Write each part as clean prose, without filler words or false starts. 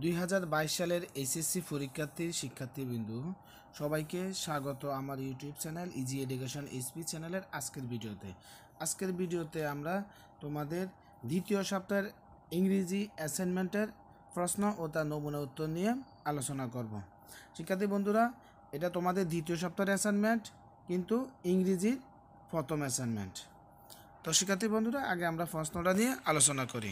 2022 সালের এইচএসসি পরীক্ষার্থীর শিক্ষার্থীবৃন্দ সবাইকে স্বাগত আমার YouTube channel easy education SP চ্যানেলের আজকের ভিডিওতে আমরা তোমাদের দ্বিতীয় সপ্তাহের ইংরেজি অ্যাসাইনমেন্টের প্রশ্ন ও তার নমুনা উত্তর নিয়ে আলোচনা করব। শিক্ষার্থী বন্ধুরা, এটা তোমাদের দ্বিতীয় সপ্তাহের অ্যাসাইনমেন্ট, কিন্তু ইংরেজির প্রথম অ্যাসাইনমেন্ট। তো শিক্ষার্থী বন্ধুরা, আগে আমরা প্রশ্নটা নিয়ে আলোচনা করি।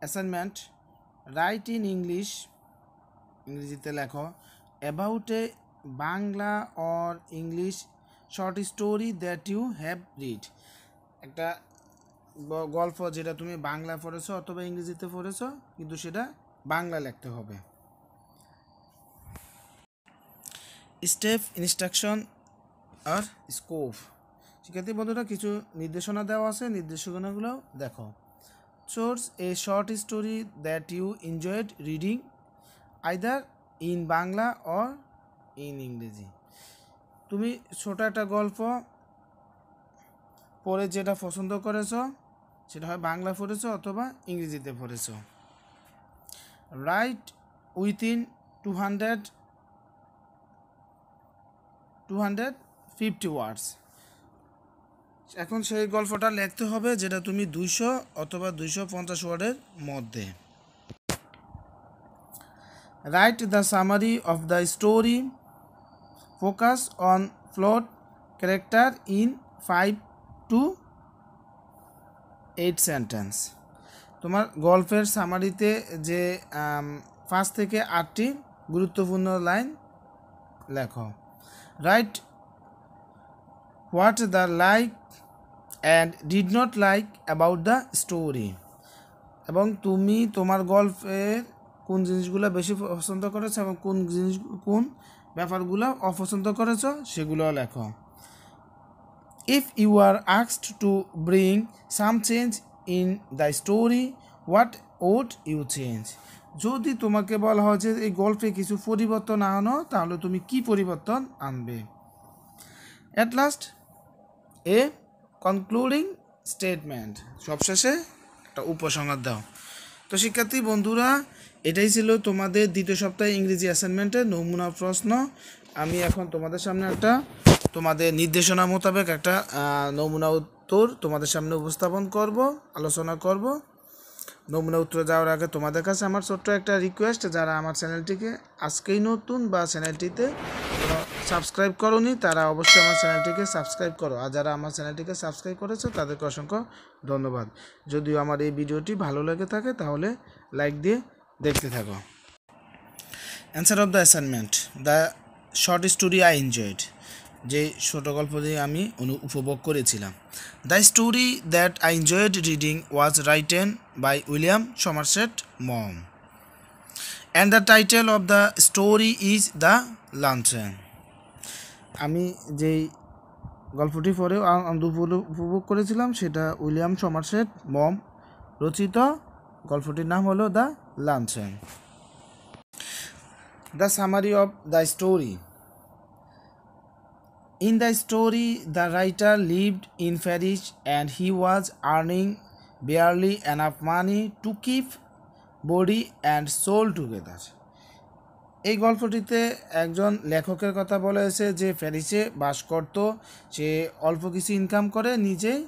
অ্যাসাইনমেন্ট: রাইট ইন ইংলিশ, ইংরেজিতে লেখো, about a Bangla or English short story that you have read. একটা গল্প যেটা তুমি বাংলা পড়েছো অথবা ইংরেজিতে পড়েছো, কিন্তু সেটা বাংলা লিখতে হবে। স্টেপ, ইনস্ট্রাকশন আর স্কোপ। শিক্ষার্থী বন্ধুরা, কিছু নির্দেশনা দেওয়া আছে, নির্দেশনাগুলো দেখো। Choose a short story that you enjoyed reading either in Bangla or in ইংরেজি। তুমি ছোট একটা গল্প পড়ে যেটা পছন্দ করেছো, সেটা হয় বাংলা পড়েছো অথবা ইংরেজিতে পড়েছো। রাইট উইথিন 250 ওয়ার্ডস। এখন সেই গল্পটা লিখতে হবে যেটা তুমি 200 অথবা 250 ওয়ার্ডের মধ্যে। Write the summary of the story, focus on plot, character in 5 to 8 sentence. তোমার গল্পের সামারিতে যে 5 থেকে 8টি গুরুত্বপূর্ণ লাইন লেখো। Right what the like and did not like about the story, এবং তুমি তোমার গল্পের কোন জিনিসগুলো বেশি পছন্দ করেছো এবং কোন ব্যাপারগুলো অপছন্দ করেছো সেগুলো লেখো। If you are asked to bring some change in the story, what would you change? যদি তোমাকে বলা হয় যে এই গল্পে কিছু পরিবর্তন আনো, তাহলে তুমি কি পরিবর্তন আনবে? At last a concluding statement, সবশেষে একটা উপসংহার দাও। তো শিক্ষার্থী বন্ধুরা, এটাই ছিল তোমাদের দ্বিতীয় সপ্তাহে ইংরেজি অ্যাসাইনমেন্টের নমুনা প্রশ্ন। আমি এখন তোমাদের সামনে তোমাদের নির্দেশনা মোতাবেক একটা নমুনা উত্তর তোমাদের সামনে উপস্থাপন করব, আলোচনা করব। নমুনা উত্তর যাওয়ার আগে তোমাদের কাছে আমার ছোট্ট একটা রিকোয়েস্ট, যারা আমার চ্যানেলটিকে আজকেই নতুন বা চ্যানেলটিতে সাবস্ক্রাইব করোনি, তারা অবশ্যই আমার চ্যানেলটিকে সাবস্ক্রাইব করো। আর যারা আমার চ্যানেলটিকে সাবস্ক্রাইব করেছো তাদেরকে অসংখ্য ধন্যবাদ। যদিও আমার এই ভিডিওটি ভালো লেগে থাকে তাহলে লাইক দিয়ে দেখতে থাকো। Answer of the assignment: the short story I enjoyed, যে ছোটো গল্প দিয়ে আমি উপভোগ করেছিলাম। The story that I enjoyed reading was written by William Somerset Maugham, and the title of the story is the luncheon. আমি যেই গল্পটি পড়ে উপভোগ করেছিলাম সেটা উইলিয়াম সমারসেট মম রচিত। গল্পটির নাম হলো the luncheon. The summary of the story: In the story, the writer lived in Paris and he was earning barely enough money to keep body and soul together. এই গল্পটিতে একজন লেখকের কথা বলা হয়েছে যে প্যারিসে বাস করত, সে অল্প কিছু ইনকাম করে নিজেই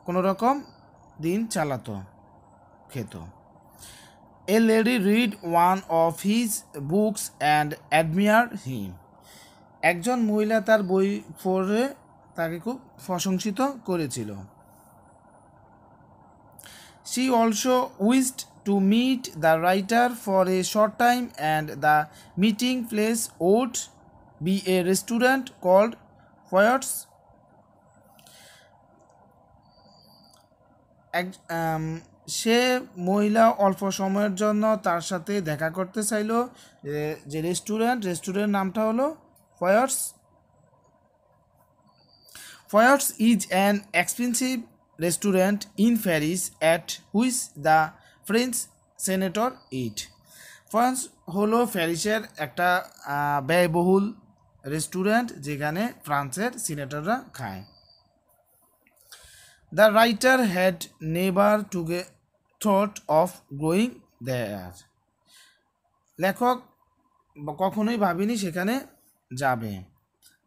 কোনো রকম দিন চালাতো, খেত। A lady read one of his books and admired him. একজন মহিলা তার বই পড়ে তাকে খুব প্রশংসিত করেছিল। She also wished to meet the writer for a short time, and the meeting place would be a restaurant called Poets. সে মহিলা অল্প সময়ের জন্য তার সাথে দেখা করতে চাইল, যে রেস্টুরেন্ট নামটা হলো Poets. Poets is an expensive restaurant in Paris at which the French senator eat. Poets হলো প্যারিসের একটা ব্যয়বহুল রেস্টুরেন্ট যেখানে ফ্রান্সের সিনেটররা খায়। The writer had never thought of going there. লেখক কখনোই ভাবেনি সেখানে যাবে।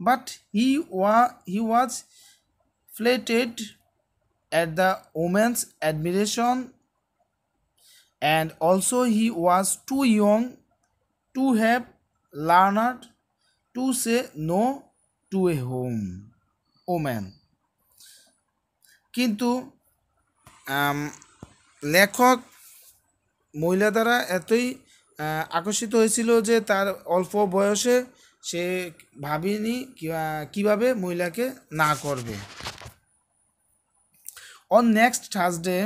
But he was flattered at the woman's admiration, and also he was too young to have learned to say no to a woman. কিন্তু লেখক মহিলা দ্বারা এতই আকর্ষিত হয়েছিল যে তার অল্প বয়সে সে ভাবেনি কিভাবে মহিলাকে না করবে। অন নেক্সট থার্সডে,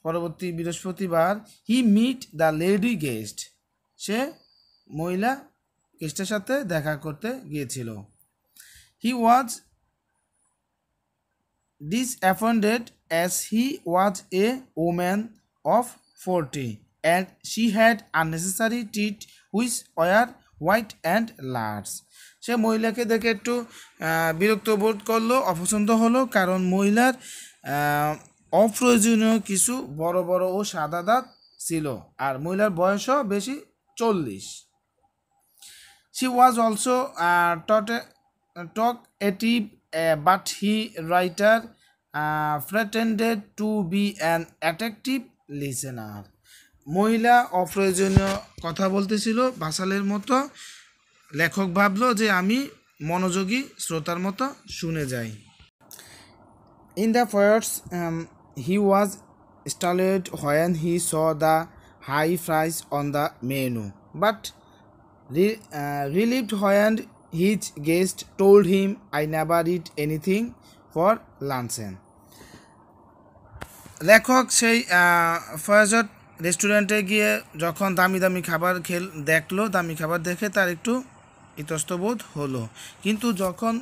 পরবর্তী বৃহস্পতিবার, হি মিট দ্য লেডি গেস্ট, সে মহিলা গেস্টের সাথে দেখা করতে গিয়েছিল। হি ওয়াজ disappointed as he was a woman of 40 and she had unnecessary teeth which were white and large. সে মহিলাকে দেখে একটু বিরক্ত বোধ করলো, অপছন্দ হলো, কারণ মহিলার অপ্রয়োজনীয় কিছু বড় বড় ও সাদা দাঁত ছিল, আর মহিলার বয়সও বেশি 40। She was also talkative, but he writer pretended to be an attractive listener. মহিলা অপ্রয়োজনীয় কথা বলতেছিল বাসালের মতো, লেখক ভাবলো যে আমি মনোযোগী শ্রোতার মতো শুনে যাই। In the first, he was startled when he saw the high price on the menu, but relieved when his guest told him, I never eat anything for lunch. লেখক সেই ফয়াজত রেস্টুরেন্টে গিয়ে যখন দামি দামি খাবার দেখলো, দামি খাবার দেখে তার একটু ইতস্তবোধ হলো, কিন্তু যখন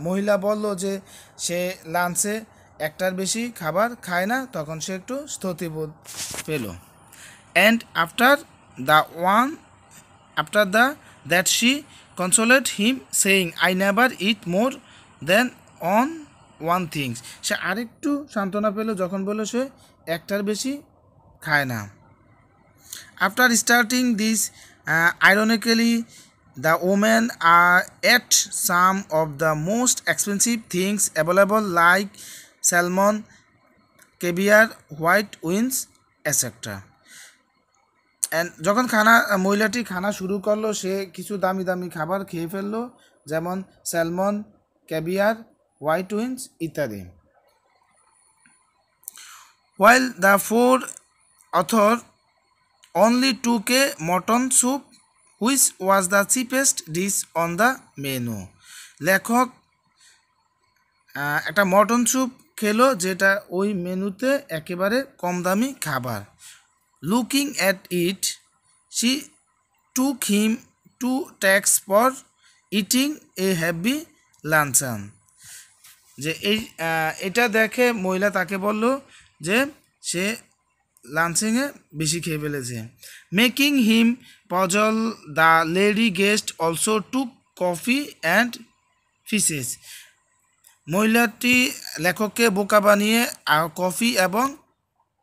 মহিলা বলল যে সে লাঞ্চে একটার বেশি খাবার খায় না, তখন সে একটু স্থতিবোধ পেল। And after that she consoled him saying, I never eat more than on one things, সে আরেকটু সান্ত্বনা পেল যখন বলল সে একটার বেশি খায় না। After starting this ironically, the women ate some of the most expensive things available like salmon, caviar, white wines, etc. And যখন মহিলাটি খানা শুরু করলো, সে কিছু দামি দামি খাবার খেয়ে ফেললো, যেমন স্যালমন, ক্যাভিয়ার, হোয়াইট উইন্স ইত্যাদি। While the four author only took a mutton soup, which was the cheapest dish on the menu. লেখক একটা মটন স্যুপ খেলো, যেটা ওই মেনুতে একেবারে কম দামি খাবার। Looking at it, she took him to tax for eating A heavy luncheon, যে এটা দেখে মহিলা তাকে বলল যে সে লাঞ্চিংয়ে বেশি খেয়ে ফেলেছে। Making him puzzle, the lady guest also took coffee and fishes, মহিলাটি লেখককে বোকা বানিয়ে কফি এবং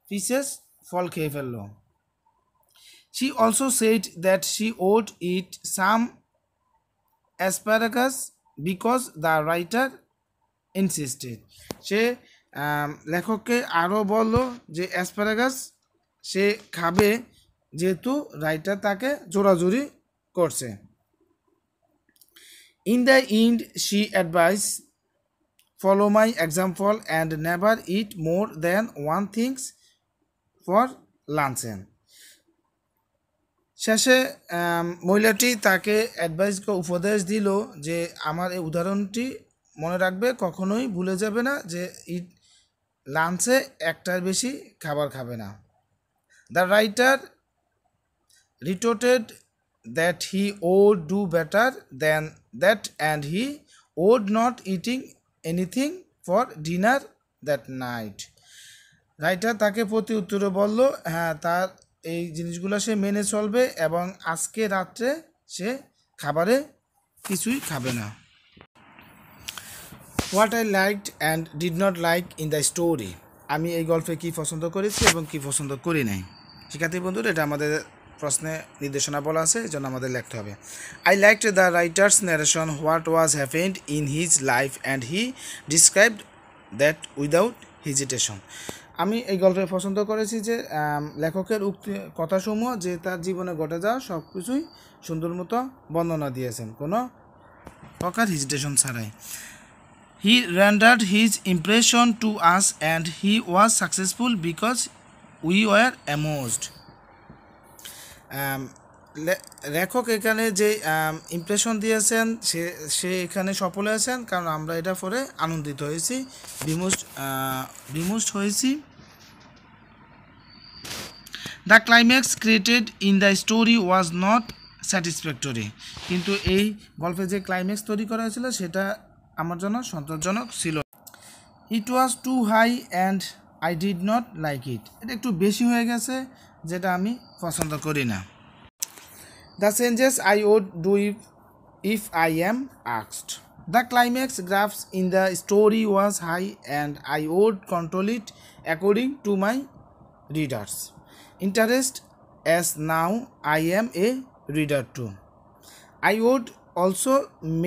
ফিশেস ফল খেয়ে ফেলল। She also said that she would eat some asparagus because the writer insisted, সে লেখককে আরও বলল যে অ্যাসপারাগাস সে খাবে, যেহেতু রাইটার তাকে জোরাজুরি করছে। In the end she advice, follow my example and never eat more than one things for luncheon. শেষে মহিলাটি তাকে উপদেশ দিল যে আমার এই উদাহরণটি মনে রাখবে, কখনোই ভুলে যাবে না যে লাঞ্চে একটার বেশি খাবার খাবে না। The writer retorted that he would do better than that and he would not eating anything for dinner that night. Writer তাকে প্রতি উত্তরে বলল, হ্যাঁ, তার এই জিনিসগুলো সে মেনে চলবে এবং আজকে রাত্রে সে খাবারে কিছুই খাবে না। What I liked and did not like in the story, আমি এই গল্পে কী পছন্দ করেছি এবং কী পছন্দ করি নাই শিক্ষার্থী বন্ধুরা, এটা আমাদের প্রশ্নে নির্দেশনা বলা আছে, এই জন্য আমাদের লিখতে হবে। I liked the writer's narration what was happened in his life and he described that without hesitation. আমি এই গল্পে পছন্দ করেছি যে লেখকের উক্তি কথাসমূহ যে তার জীবনে ঘটে যাওয়া সব কিছুই সুন্দর মতো বর্ণনা দিয়েছেন, কোনো প্রকার হেজিটেশন ছাড়াই। He rendered his impression to us and he was successful because we were amazed. লেখক এখানে যে ইমপ্রেশন দিয়েছেন সে এখানে সফল হয়েছেন, কারণ আমরা এটা পরে আনন্দিত হয়েছি, বিমুষ্ট হয়েছি। The climax created in the story was not satisfactory, কিন্তু এই গল্পে যে ক্লাইম্যাক্স তৈরি করা হয়েছিল সেটা আমার জন্য সন্তোষজনক ছিল। It was too high and I did not like it, এটা একটু বেশি হয়ে গেছে, যেটা আমি পছন্দ করি না। The changes I would do if I am asked. The climax graphs in the story was high and I would control it according to my readers' interest, as now I am a reader too. I would also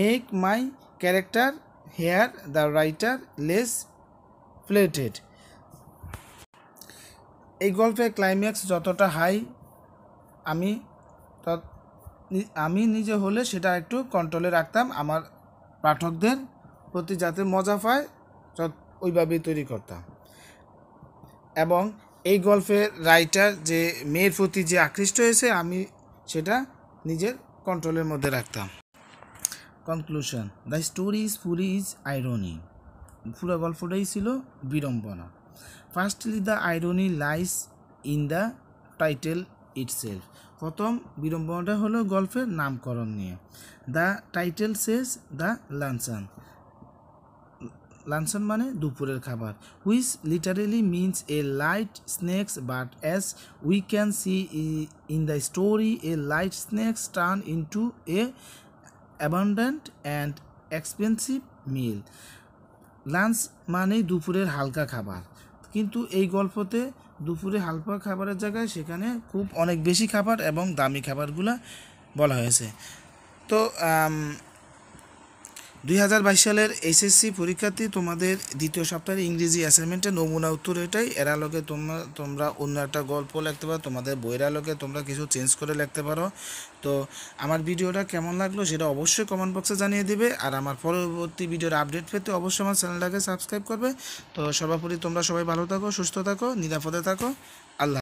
make my character here the writer less flattered. এই গল্পের climax যতটা high আমি নিজে হলে সেটা একটু কন্ট্রোলে রাখতাম, আমার পাঠকদের প্রতি যাতে মজা পায় ওইভাবেই তৈরি করতাম। এবং এই গল্পের রাইটার যে মেয়ের প্রতি যে আকৃষ্ট হয়েছে আমি সেটা নিজের কন্ট্রোলের মধ্যে রাখতাম। Conclusion, the story is fully is irony, পুরো গল্পটাই ছিল বিড়ম্বনা। Firstly the irony lies in the title itself, প্রথম বিড়ম্বনাটা হলো গল্পের নামকরণ নিয়ে। The title says the luncheon, luncheon মানে দুপুরের খাবার, which literally means a light snacks, but as we can see in the story a light snacks turn into a abundant and expensive meal. Lunch মানে দুপুরের হালকা খাবার, কিন্তু এই গল্পতে দুপুরে হালকা খাবারের জায়গায় সেখানে খুব অনেক বেশি খাবার এবং দামি খাবারগুলো বলা হয়েছে। তো 2022 সালের এইচএসসি পরীক্ষার্থী, তোমাদের দ্বিতীয় সপ্তাহের ইংরেজি অ্যাসাইনমেন্টের নমুনা উত্তর এটাই। এর আলোকে তোমরা অন্য একটা গল্প লিখতে পারো, তোমাদের বইয়ের আলোকে তোমরা কিছু চেঞ্জ করে লিখতে পারো। তো আমার ভিডিওটা কেমন লাগলো সেটা অবশ্যই কমেন্ট বক্সে জানিয়ে দিবে, আর আমার পরবর্তী ভিডিওর আপডেট পেতে অবশ্যই আমার চ্যানেলটাকে সাবস্ক্রাইব করবে। তো সর্বোপরি তোমরা সবাই ভালো থাকো, সুস্থ থাকো, নিরাপদে থাকো। আল্লাহ।